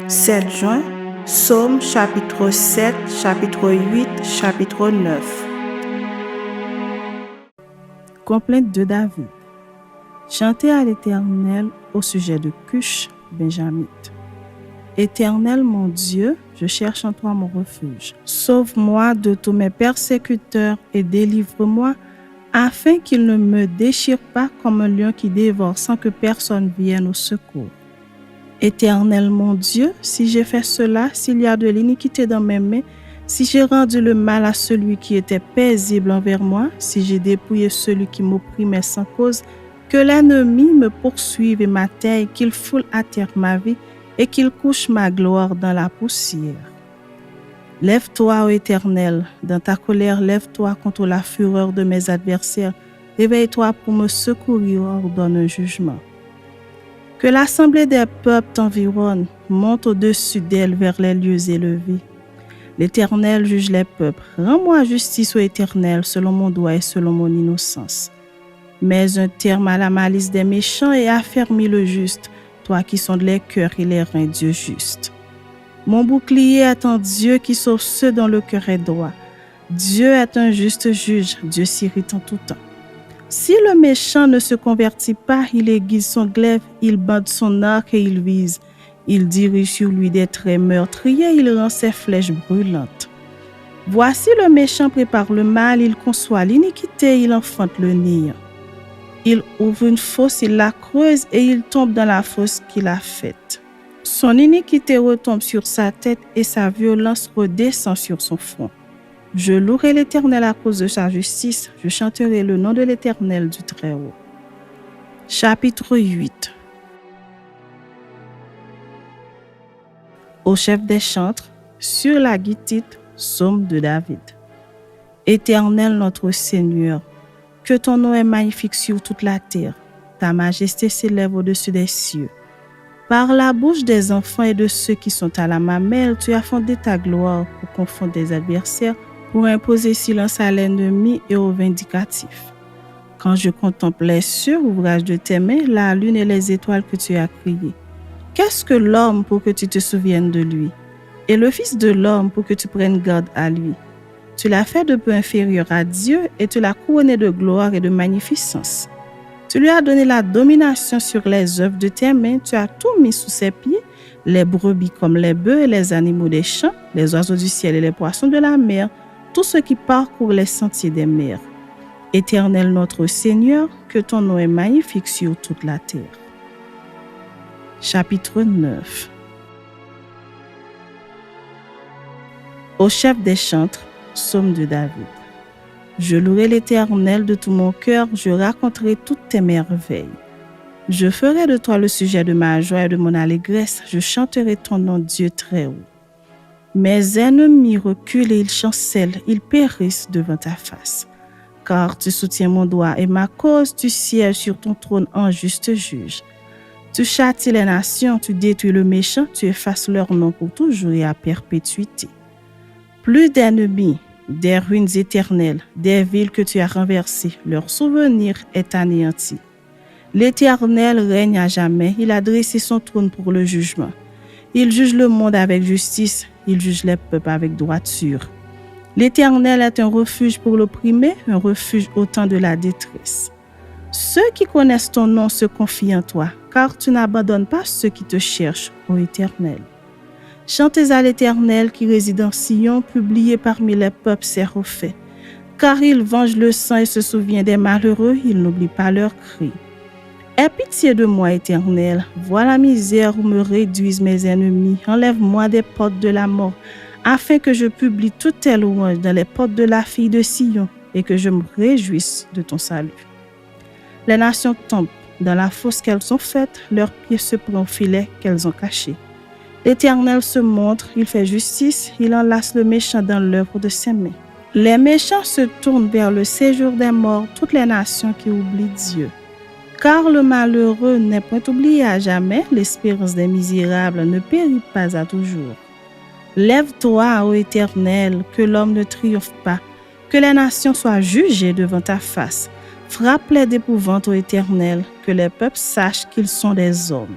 7 juin, Psaume chapitre 7, chapitre 8, chapitre 9. Complainte de David. Chantez à l'Éternel au sujet de Cush, Benjamite. Éternel mon Dieu, je cherche en toi mon refuge. Sauve-moi de tous mes persécuteurs et délivre-moi, afin qu'ils ne me déchirent pas comme un lion qui dévore sans que personne vienne au secours. Éternel mon Dieu, si j'ai fait cela, s'il y a de l'iniquité dans mes mains, si j'ai rendu le mal à celui qui était paisible envers moi, si j'ai dépouillé celui qui m'opprimait sans cause, que l'ennemi me poursuive et m'atteigne, qu'il foule à terre ma vie et qu'il couche ma gloire dans la poussière. Lève-toi, ô Éternel, dans ta colère, lève-toi contre la fureur de mes adversaires. Réveille-toi pour me secourir, ordonne un jugement. Que l'assemblée des peuples t'environne, monte au-dessus d'elle vers les lieux élevés. L'Éternel juge les peuples. Rends-moi justice, ô Éternel, selon mon droit et selon mon innocence. Mets un terme à la malice des méchants et affermis le juste, toi qui sondes les cœurs et les reins, Dieu juste. Mon bouclier est un Dieu qui sauve ceux dont le cœur est droit. Dieu est un juste juge, Dieu s'irrite en tout temps. Si le méchant ne se convertit pas, il aiguise son glaive, il bande son arc et il vise. Il dirige sur lui des traits meurtriers, il rend ses flèches brûlantes. Voici le méchant prépare le mal, il conçoit l'iniquité, il enfante le néant. Il ouvre une fosse, il la creuse et il tombe dans la fosse qu'il a faite. Son iniquité retombe sur sa tête et sa violence redescend sur son front. Je louerai l'Éternel à cause de sa justice, je chanterai le nom de l'Éternel du Très-Haut. Chapitre 8. Au chef des chantres, sur la guitite, psaume de David. Éternel notre Seigneur, que ton nom est magnifique sur toute la terre, ta majesté s'élève au-dessus des cieux. Par la bouche des enfants et de ceux qui sont à la mamelle, tu as fondé ta gloire pour confondre des adversaires, pour imposer silence à l'ennemi et aux vindicatifs. Quand je contemple les cieux, ouvrage de tes mains, la lune et les étoiles que tu as créées. Qu'est-ce que l'homme pour que tu te souviennes de lui? Et le Fils de l'homme pour que tu prennes garde à lui? Tu l'as fait de peu inférieur à Dieu et tu l'as couronné de gloire et de magnificence. Tu lui as donné la domination sur les œuvres de tes mains, tu as tout mis sous ses pieds, les brebis comme les bœufs et les animaux des champs, les oiseaux du ciel et les poissons de la mer, tout ce qui parcourt les sentiers des mers. Éternel notre Seigneur, que ton nom est magnifique sur toute la terre. Chapitre 9. Au chef des chantres, psaume de David. Je louerai l'Éternel de tout mon cœur, je raconterai toutes tes merveilles. Je ferai de toi le sujet de ma joie et de mon allégresse, je chanterai ton nom, Dieu très haut. Mes ennemis reculent et ils chancellent, ils périssent devant ta face. Car tu soutiens mon droit et ma cause, tu sièges sur ton trône en juste juge. Tu châties les nations, tu détruis le méchant, tu effaces leur nom pour toujours et à perpétuité. Plus d'ennemis, des ruines éternelles, des villes que tu as renversées, leur souvenir est anéanti. L'Éternel règne à jamais, il a dressé son trône pour le jugement. Il juge le monde avec justice, il juge les peuples avec droiture. L'Éternel est un refuge pour l'opprimé, un refuge au temps de la détresse. Ceux qui connaissent ton nom se confient en toi, car tu n'abandonnes pas ceux qui te cherchent, ô Éternel. Chantez à l'Éternel qui réside en Sion, publiez parmi les peuples ses refaits. Car il venge le sang et se souvient des malheureux, il n'oublie pas leurs cris. Aie pitié de moi, Éternel, vois la misère où me réduisent mes ennemis, enlève-moi des portes de la mort, afin que je publie toutes tes louanges dans les portes de la fille de Sion et que je me réjouisse de ton salut. Les nations tombent dans la fosse qu'elles ont faite, leurs pieds se prennent au filet qu'elles ont caché. L'Éternel se montre, il fait justice, il enlace le méchant dans l'œuvre de ses mains. Les méchants se tournent vers le séjour des morts, toutes les nations qui oublient Dieu. Car le malheureux n'est point oublié à jamais, l'espérance des misérables ne périt pas à toujours. Lève-toi, ô Éternel, que l'homme ne triomphe pas, que les nations soient jugées devant ta face. Frappe-les d'épouvante, ô Éternel, que les peuples sachent qu'ils sont des hommes.